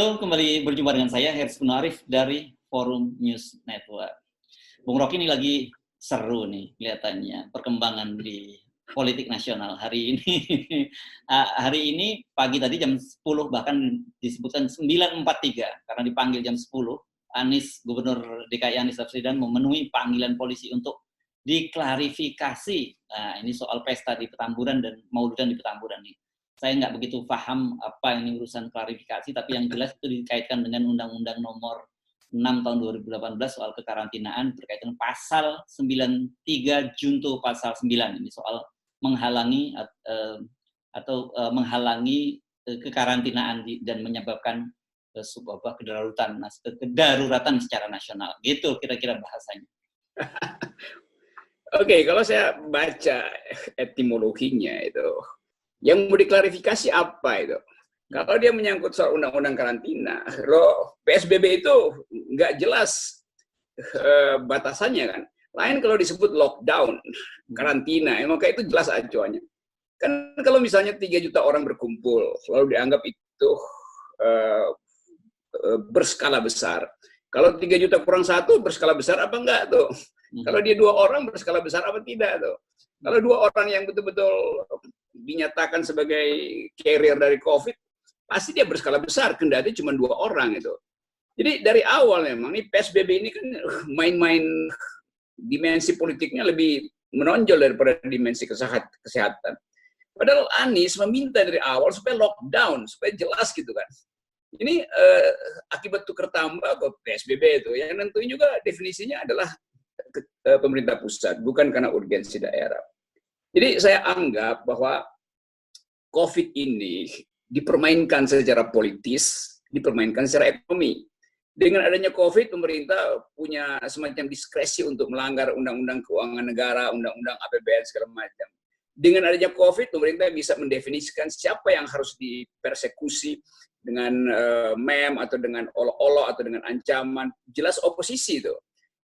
Halo, kembali berjumpa dengan saya, Hersy Arif dari Forum News Network. Bung Rocky ini lagi seru nih kelihatannya perkembangan di politik nasional hari ini. Hari ini pagi tadi jam 10 bahkan disebutkan 9.43 karena dipanggil jam 10. Gubernur DKI Anies Baswedan memenuhi panggilan polisi untuk diklarifikasi. Nah, ini soal pesta di Petamburan dan Mauludan di Petamburan nih. Saya nggak begitu paham apa ini urusan klarifikasi, tapi yang jelas itu dikaitkan dengan Undang-Undang Nomor 6 tahun 2018 soal kekarantinaan berkaitan pasal 93 junto pasal 9 ini soal menghalangi menghalangi kekarantinaan dan menyebabkan sebuah kedaruratan secara nasional. Gitu kira-kira bahasanya. Oke, kalau saya baca etimologinya itu, yang mau diklarifikasi apa itu? Kalau dia menyangkut soal undang-undang karantina, loh PSBB itu nggak jelas batasannya kan. Lain kalau disebut lockdown, karantina, maka itu jelas acuannya. Kan kalau misalnya 3 juta orang berkumpul, lalu dianggap itu berskala besar. Kalau 3 juta kurang 1 berskala besar apa enggak tuh? Kalau dia 2 orang berskala besar apa tidak tuh? Kalau 2 orang yang betul-betul dinyatakan sebagai carrier dari COVID, pasti dia berskala besar, kendati cuma 2 orang itu. Jadi dari awal memang nih PSBB ini kan main-main dimensi politiknya lebih menonjol daripada dimensi kesehatan. Padahal Anies meminta dari awal supaya lockdown, supaya jelas gitu kan. Ini akibat tukar tambah ke PSBB itu, yang tentunya juga definisinya adalah pemerintah pusat, bukan karena urgensi daerah. Jadi saya anggap bahwa COVID ini dipermainkan secara politis, dipermainkan secara ekonomi. Dengan adanya COVID, pemerintah punya semacam diskresi untuk melanggar undang-undang keuangan negara, undang-undang APBN segala macam. Dengan adanya COVID, pemerintah bisa mendefinisikan siapa yang harus dipersekusi dengan mem atau dengan olok-olok atau dengan ancaman. Jelas oposisi itu.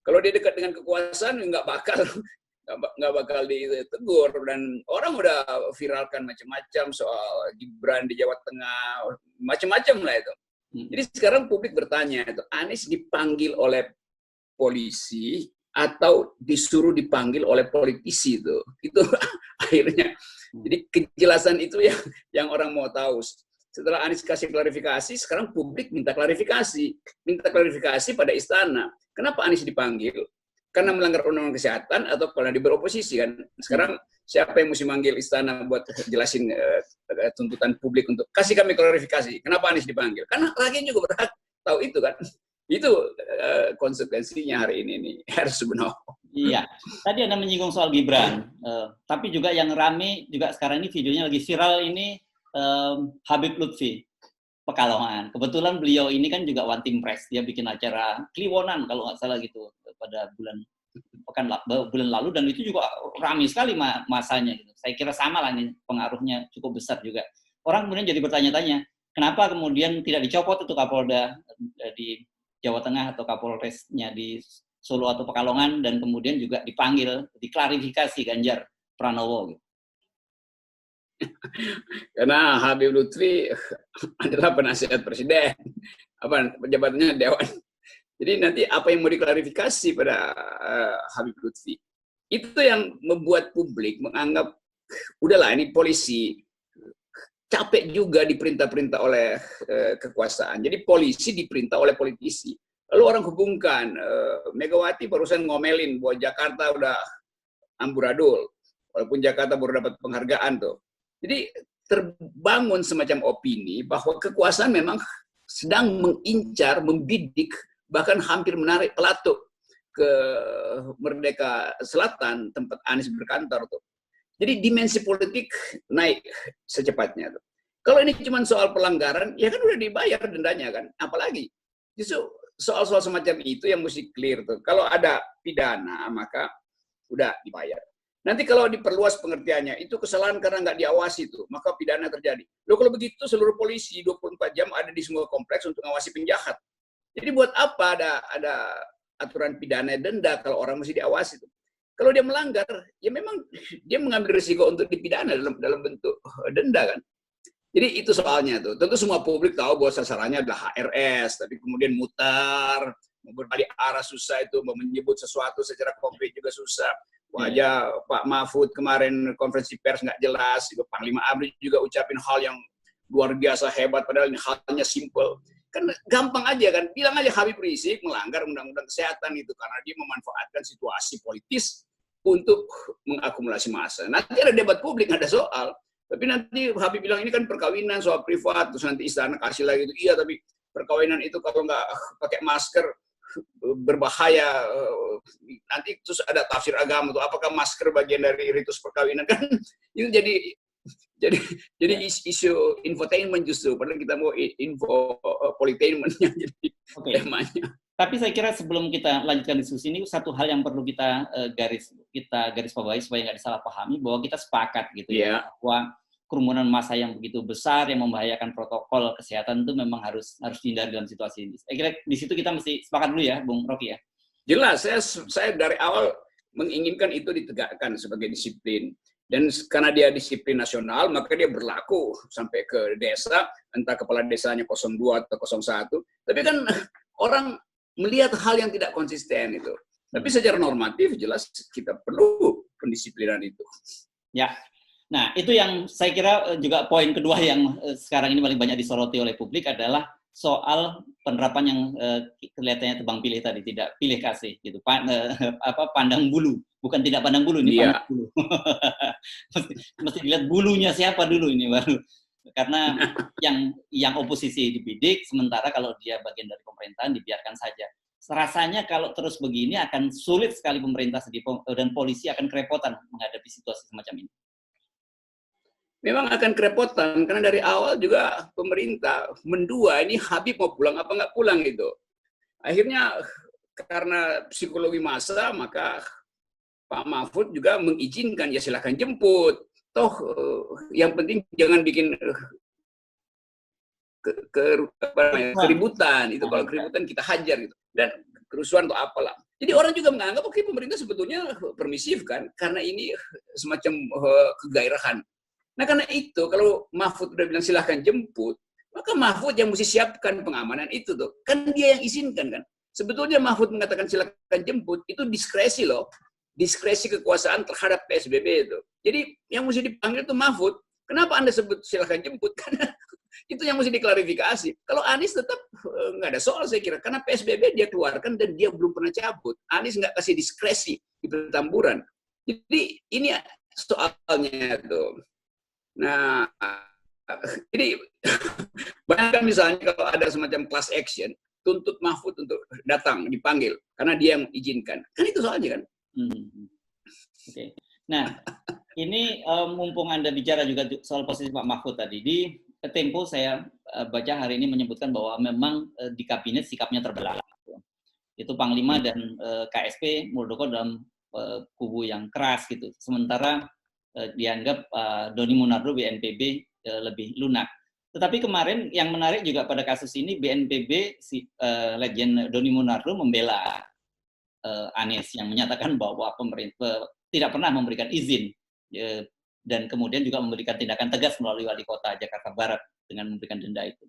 Kalau dia dekat dengan kekuasaan, nggak bakal ditegur, dan orang udah viralkan macam-macam soal Gibran di Jawa Tengah, macam-macam lah itu. Jadi sekarang publik bertanya, itu Anies dipanggil oleh polisi atau disuruh dipanggil oleh politisi itu akhirnya. Jadi kejelasan itu yang orang mau tahu. Setelah Anies kasih klarifikasi, sekarang publik minta klarifikasi pada istana. Kenapa Anies dipanggil? Karena melanggar undang-undang kesehatan atau karena dia beroposisi kan? Sekarang siapa yang mesti manggil istana buat jelasin tuntutan publik untuk kasih kami klarifikasi? Kenapa Anies dipanggil? Karena rakyat juga berhak tahu itu kan? Itu konsekuensinya hari ini nih, harus benar. Iya, tadi Anda menyinggung soal Gibran, tapi juga yang rame juga sekarang ini videonya lagi viral ini Habib Lutfi Pekalongan. Kebetulan beliau ini kan juga one team press, dia bikin acara Kliwonan kalau nggak salah gitu pada bulan lalu, dan itu juga ramai sekali masanya gitu. Saya kira sama lah ini, pengaruhnya cukup besar juga. Orang kemudian jadi bertanya-tanya, kenapa kemudian tidak dicopot itu Kapolda di Jawa Tengah atau Kapolresnya di Solo atau Pekalongan, dan kemudian juga dipanggil, diklarifikasi Ganjar Pranowo gitu. Karena Habib Lutfi adalah penasihat presiden, jabatannya Dewan. Jadi nanti apa yang mau diklarifikasi pada Habib Lutfi, itu yang membuat publik menganggap, udahlah ini polisi, capek juga diperintah-perintah oleh kekuasaan. Jadi polisi diperintah oleh politisi. Lalu orang hubungkan, Megawati barusan ngomelin bahwa Jakarta udah amburadul, walaupun Jakarta baru dapat penghargaan tuh. Jadi terbangun semacam opini bahwa kekuasaan memang sedang mengincar, membidik, bahkan hampir menarik pelatuk ke Merdeka Selatan, tempat Anies berkantor tuh. Jadi dimensi politik naik secepatnya tuh. Kalau ini cuma soal pelanggaran, ya kan udah dibayar dendanya kan, apalagi. Justru soal-soal semacam itu yang mesti clear tuh. Kalau ada pidana, maka udah dibayar. Nanti kalau diperluas pengertiannya, itu kesalahan karena nggak diawasi tuh, maka pidana terjadi. Loh kalau begitu seluruh polisi 24 jam ada di semua kompleks untuk ngawasi penjahat. Jadi buat apa ada aturan pidana denda kalau orang mesti diawasi tuh? Kalau dia melanggar, ya memang dia mengambil risiko untuk dipidana dalam bentuk denda kan. Jadi itu soalnya tuh. Tentu semua publik tahu bahwa sasarannya adalah HRS, tapi kemudian mutar, berbalik arah susah itu, mau menyebut sesuatu secara konkret juga susah. Wajah Pak Mahfud kemarin konferensi pers nggak jelas, Panglima ABRI juga ucapin hal yang luar biasa hebat, padahal ini halnya simple. Kan gampang aja kan, bilang aja Habib Rizik melanggar undang-undang kesehatan itu karena dia memanfaatkan situasi politis untuk mengakumulasi massa. Nanti ada debat publik, nggak ada soal. Tapi nanti Habib bilang ini kan perkawinan soal privat, terus nanti istana kasih lagi itu. Iya, tapi perkawinan itu kalau nggak pakai masker berbahaya. Nanti terus ada tafsir agama tuh, apakah masker bagian dari ritus perkawinan, kan itu jadi isu infotainment justru, padahal kita mau info politainment yang jadi temanya. Tapi saya kira sebelum kita lanjutkan diskusi ini, satu hal yang perlu kita garis bawahi supaya nggak disalahpahami, bahwa kita sepakat gitu ya, bahwa kerumunan massa yang begitu besar yang membahayakan protokol kesehatan itu memang harus dihindari dalam situasi ini. Saya kira di situ kita mesti sepakat dulu ya, Bung Rocky ya. Jelas, saya dari awal menginginkan itu ditegakkan sebagai disiplin. Dan karena dia disiplin nasional, maka dia berlaku sampai ke desa, entah kepala desanya 02 atau 01. Tapi kan orang melihat hal yang tidak konsisten itu. Tapi secara normatif jelas kita perlu pendisiplinan itu. Ya, nah itu yang saya kira juga poin kedua yang sekarang ini paling banyak disoroti oleh publik adalah soal penerapan yang kelihatannya tebang pilih tadi, tidak pilih kasih gitu, pandang bulu. Bukan tidak pandang bulu, ini pandang bulu. mesti dilihat bulunya siapa dulu ini baru. Karena yang oposisi dibidik, sementara kalau dia bagian dari pemerintahan dibiarkan saja. Rasanya kalau terus begini akan sulit sekali pemerintah dan polisi akan kerepotan menghadapi situasi semacam ini. Memang akan kerepotan, karena dari awal juga pemerintah mendua, ini Habib mau pulang apa nggak pulang gitu. Akhirnya karena psikologi massa, maka Pak Mahfud juga mengizinkan, ya silahkan jemput. Toh yang penting jangan bikin keributan. Itu kalau keributan kita hajar gitu. Dan kerusuhan atau apalah. Jadi orang juga menganggap oke, pemerintah sebetulnya permisif kan, karena ini semacam kegairahan. Nah karena itu kalau Mahfud udah bilang silahkan jemput, maka Mahfud yang mesti siapkan pengamanan itu tuh. Kan dia yang izinkan kan. Sebetulnya Mahfud mengatakan silahkan jemput itu diskresi loh. Diskresi kekuasaan terhadap PSBB itu. Jadi yang mesti dipanggil itu Mahfud. Kenapa Anda sebut silahkan jemput? Karena itu yang mesti diklarifikasi. Kalau Anies tetap nggak ada soal saya kira. Karena PSBB dia keluarkan dan dia belum pernah cabut. Anies nggak kasih diskresi di Petamburan. Jadi ini soalnya tuh. Nah, jadi bayangkan misalnya kalau ada semacam class action, tuntut Mahfud untuk datang, dipanggil. Karena dia yang izinkan. Kan itu soalnya kan. Oke. Nah, ini mumpung Anda bicara juga soal posisi Pak Mahfud tadi, di Tempo saya baca hari ini menyebutkan bahwa memang di kabinet sikapnya terbelah. Itu Panglima dan KSP Muldoko dalam kubu yang keras gitu. Sementara dianggap Doni Monardo BNPB lebih lunak. Tetapi kemarin yang menarik juga pada kasus ini BNPB legend Doni Monardo membela Anies yang menyatakan bahwa pemerintah tidak pernah memberikan izin dan kemudian juga memberikan tindakan tegas melalui wali kota Jakarta Barat dengan memberikan denda itu.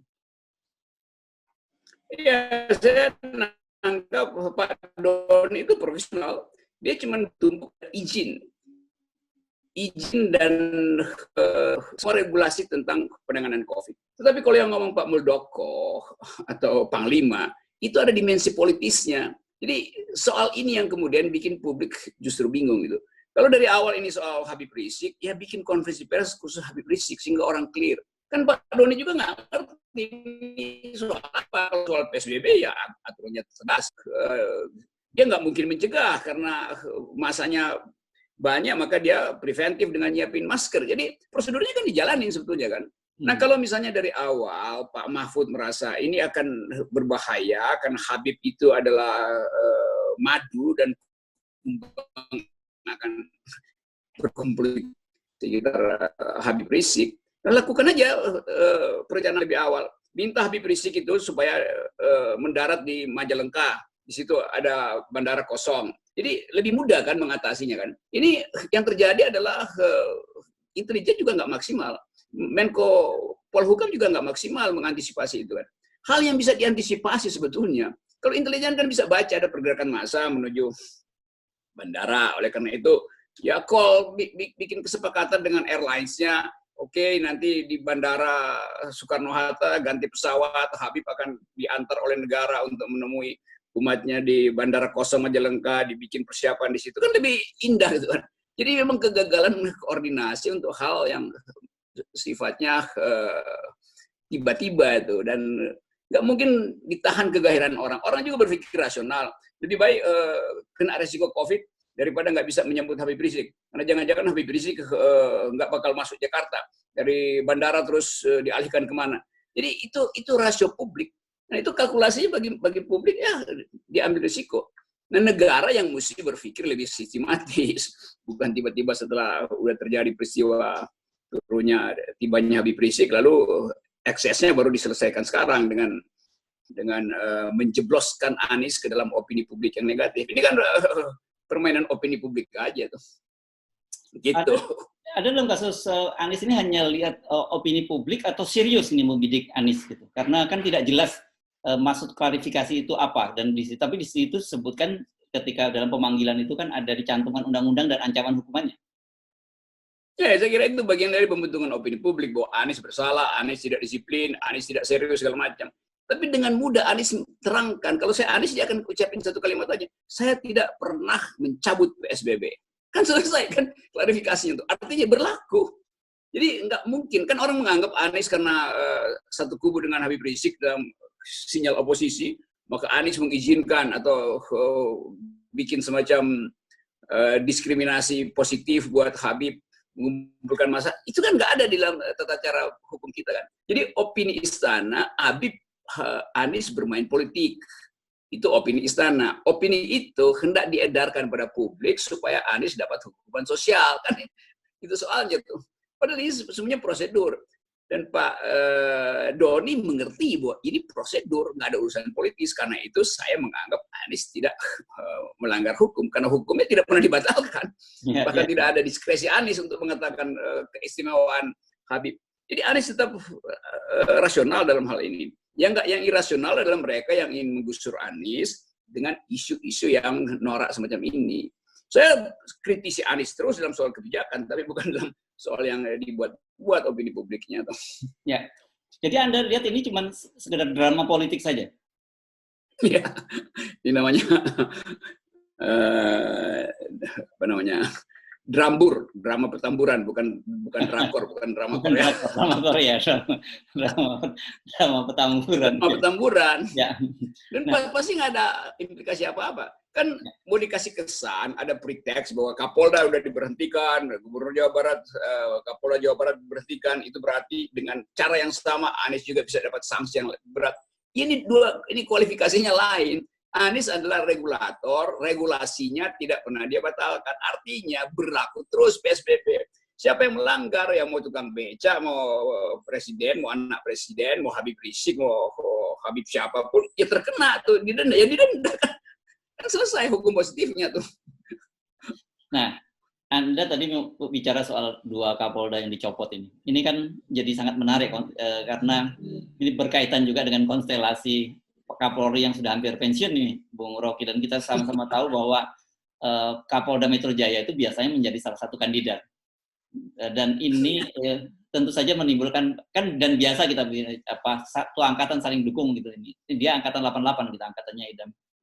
Iya, saya menganggap Pak Doni itu profesional. Dia cuma tuntut izin dan semua regulasi tentang penanganan COVID. Tetapi kalau yang ngomong Pak Muldoko atau Panglima, itu ada dimensi politisnya. Jadi soal ini yang kemudian bikin publik justru bingung gitu. Kalau dari awal ini soal Habib Rizik, ya bikin konferensi pers khusus Habib Rizik sehingga orang clear. Kan Pak Doni juga nggak ngerti soal apa. Soal PSBB ya aturannya tegas. Dia nggak mungkin mencegah karena masanya banyak, maka dia preventif dengan nyiapin masker. Jadi prosedurnya kan dijalanin sebetulnya kan. Nah kalau misalnya dari awal Pak Mahfud merasa ini akan berbahaya karena Habib itu adalah madu dan akan berkumpul sekitar Habib Rizik, lakukan aja perencanaan lebih awal. Minta Habib Rizik itu supaya mendarat di Majalengka. Di situ ada bandara kosong. Jadi lebih mudah kan mengatasinya kan. Ini yang terjadi adalah intelijen juga nggak maksimal. Menko Polhukam juga nggak maksimal mengantisipasi itu kan. Hal yang bisa diantisipasi sebetulnya. Kalau intelijen kan bisa baca ada pergerakan massa menuju bandara. Oleh karena itu, ya bikin kesepakatan dengan airlines-nya. Oke, nanti di bandara Soekarno-Hatta ganti pesawat, Habib akan diantar oleh negara untuk menemui umatnya di bandara kosong Majalengka, dibikin persiapan di situ kan lebih indah gitu kan. Jadi memang kegagalan koordinasi untuk hal yang sifatnya tiba-tiba itu, dan nggak mungkin ditahan kegairahan orang. Orang juga berpikir rasional. Lebih baik kena resiko COVID daripada nggak bisa menyambut Habib Rizik. Karena jangan-jangan Habib Rizik nggak bakal masuk Jakarta. Dari bandara terus dialihkan kemana. Jadi itu rasio publik. Nah itu kalkulasinya bagi publik ya diambil risiko. Nah negara yang mesti berpikir lebih sistematis. Bukan tiba-tiba setelah udah terjadi peristiwa tibanya Habib Rizik lalu eksesnya baru diselesaikan sekarang dengan menjebloskan Anies ke dalam opini publik yang negatif. Ini kan permainan opini publik aja tuh. Gitu. Ada dalam kasus Anies ini hanya lihat opini publik atau serius ini membidik Anies gitu. Karena kan tidak jelas maksud klarifikasi itu apa, dan tapi di situ sebutkan ketika dalam pemanggilan itu kan ada dicantumkan undang-undang dan ancaman hukumannya. Ya, saya kira itu bagian dari pembentukan opini publik bahwa Anies bersalah, Anies tidak disiplin, Anies tidak serius segala macam. Tapi dengan mudah Anies terangkan, kalau saya Anies dia akan ucapin satu kalimat aja, saya tidak pernah mencabut PSBB. Kan selesai kan klarifikasinya itu. Artinya berlaku. Jadi nggak mungkin kan orang menganggap Anies karena satu kubu dengan Habib Rizik dalam sinyal oposisi, maka Anies mengizinkan atau bikin semacam diskriminasi positif buat Habib, mengumpulkan massa. Itu kan nggak ada di dalam tata cara hukum kita kan. Jadi opini istana, Habib Anies bermain politik. Itu opini istana. Opini itu hendak diedarkan pada publik supaya Anies dapat hukuman sosial. Kan itu soalnya tuh. Padahal ini sebenarnya prosedur. Dan Pak Doni mengerti bahwa ini prosedur, nggak ada urusan politis. Karena itu saya menganggap Anies tidak melanggar hukum. Karena hukumnya tidak pernah dibatalkan. Bahkan tidak ada diskresi Anies untuk mengatakan keistimewaan Habib. Jadi Anies tetap rasional dalam hal ini. Yang irasional adalah mereka yang ingin menggusur Anies dengan isu-isu yang norak semacam ini. Saya kritisi Anies terus dalam soal kebijakan, tapi bukan dalam soal yang dibuat opini publiknya. Ya, jadi Anda lihat ini cuma sekedar drama politik saja? Ya, ini namanya apa namanya? Drama pertamburan, bukan drakor, bukan drama Korea. Drama Korea, drama petamburan. Drama petamburan. Ya. Dan pasti nggak ada implikasi apa-apa. Kan mau dikasih kesan, ada pretext bahwa Kapolda udah diberhentikan, Gubernur Jawa Barat, Kapolda Jawa Barat diberhentikan, itu berarti dengan cara yang sama Anies juga bisa dapat sanksi yang berat. Ini kualifikasinya lain. Anies adalah regulator, regulasinya tidak pernah dia batalkan. Artinya berlaku terus PSBB. Siapa yang melanggar, yang mau tukang beca, mau presiden, mau anak presiden, mau Habib Rizik, mau Habib siapapun, ya terkena tuh, didenda. Ya didenda kan selesai hukum positifnya tuh. Nah, Anda tadi bicara soal 2 Kapolda yang dicopot ini. Ini kan jadi sangat menarik karena ini berkaitan juga dengan konstelasi Kapolri yang sudah hampir pensiun nih, Bung Rocky, dan kita sama-sama tahu bahwa Kapolda Metro Jaya itu biasanya menjadi salah satu kandidat. Dan ini tentu saja menimbulkan kan, dan biasa kita satu angkatan saling dukung gitu ini. Dia angkatan 88 kita angkatannya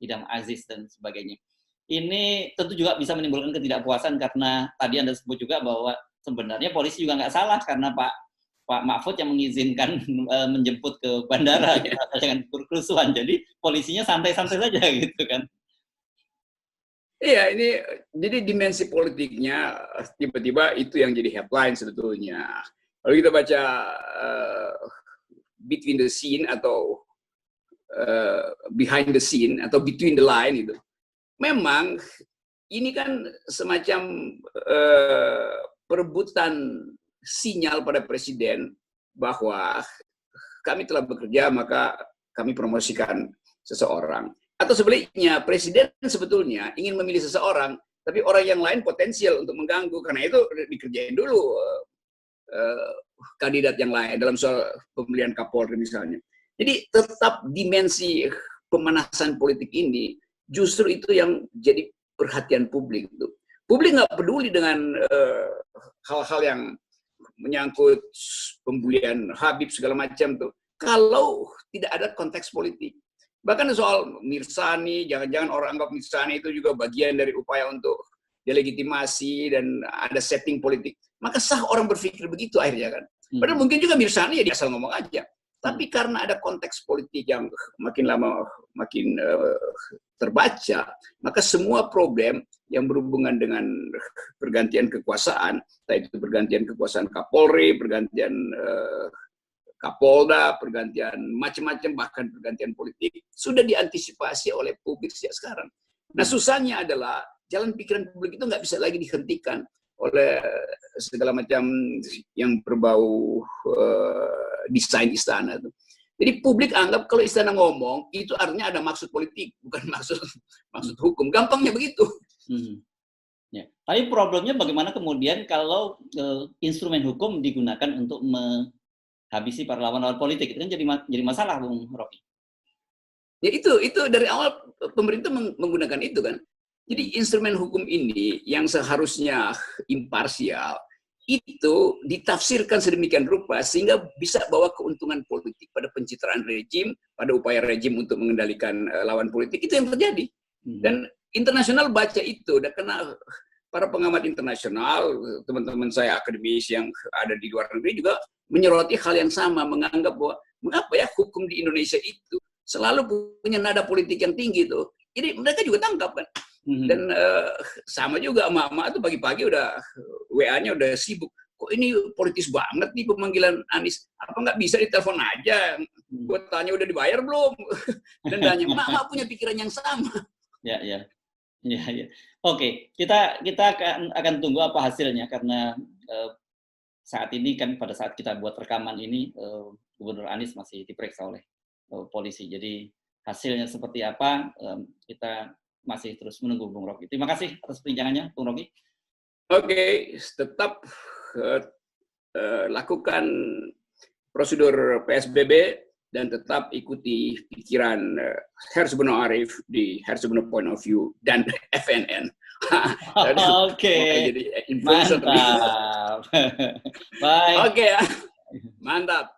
Idam Aziz dan sebagainya. Ini tentu juga bisa menimbulkan ketidakpuasan karena tadi Anda sebut juga bahwa sebenarnya polisi juga nggak salah karena Pak Mahfud yang mengizinkan menjemput ke bandara dengan kerusuhan. Jadi polisinya santai-santai saja gitu kan. Iya, ini jadi dimensi politiknya tiba-tiba itu yang jadi headline sebetulnya. Kalau kita baca between the scene atau behind the scene atau between the line itu, memang ini kan semacam perebutan sinyal pada presiden bahwa kami telah bekerja maka kami promosikan seseorang. Atau sebaliknya, presiden sebetulnya ingin memilih seseorang, tapi orang yang lain potensial untuk mengganggu. Karena itu dikerjain dulu kandidat yang lain dalam soal pemilihan Kapolri misalnya. Jadi tetap dimensi pemanasan politik ini justru itu yang jadi perhatian publik. Publik nggak peduli dengan hal-hal yang menyangkut pembulian Habib segala macam tuh, kalau tidak ada konteks politik. Bahkan soal Mirsani, jangan-jangan orang anggap Mirsani itu juga bagian dari upaya untuk delegitimasi dan ada setting politik. Maka sah orang berpikir begitu akhirnya kan. Padahal mungkin juga Mirsani ya dia asal ngomong aja. Tapi karena ada konteks politik yang makin lama makin terbaca, maka semua problem yang berhubungan dengan pergantian kekuasaan, entah itu pergantian kekuasaan Kapolri, pergantian Kapolda, pergantian macam-macam, bahkan pergantian politik, sudah diantisipasi oleh publik sejak sekarang. Nah susahnya adalah jalan pikiran publik itu nggak bisa lagi dihentikan oleh segala macam yang berbau desain istana. Jadi publik anggap kalau istana ngomong, itu artinya ada maksud politik, bukan maksud hukum. Gampangnya begitu. Ya. Tapi problemnya bagaimana kemudian kalau instrumen hukum digunakan untuk menghabisi para lawan-lawan politik, itu kan jadi masalah, Bung Rocky. Ya itu dari awal pemerintah menggunakan itu kan. Jadi instrumen hukum ini yang seharusnya imparsial itu ditafsirkan sedemikian rupa sehingga bisa bawa keuntungan politik pada pencitraan rejim, pada upaya rejim untuk mengendalikan lawan politik. Itu yang terjadi. Dan internasional baca itu, dan karena para pengamat internasional, teman-teman saya akademisi yang ada di luar negeri juga menyoroti hal yang sama, menganggap bahwa mengapa ya hukum di Indonesia itu selalu punya nada politik yang tinggi tuh. Jadi mereka juga tangkap kan. Dan sama juga emak-emak tuh pagi-pagi udah WA-nya udah sibuk. Kok ini politis banget nih pemanggilan Anies? Apa nggak bisa ditelepon aja? Gue tanya udah dibayar belum? Dan tanya, emak-emak punya pikiran yang sama. Ya. Oke, kita akan tunggu apa hasilnya karena saat ini kan pada saat kita buat rekaman ini Gubernur Anies masih diperiksa oleh polisi. Jadi hasilnya seperti apa kita masih terus menunggu, Bung Rocky. Terima kasih atas perbincangannya, Bung Rocky. Oke, tetap lakukan prosedur PSBB dan tetap ikuti pikiran Herzbono Arif di Herzbono Point of View dan FNN. Oke, mantap. Bye. Oke ya, mantap.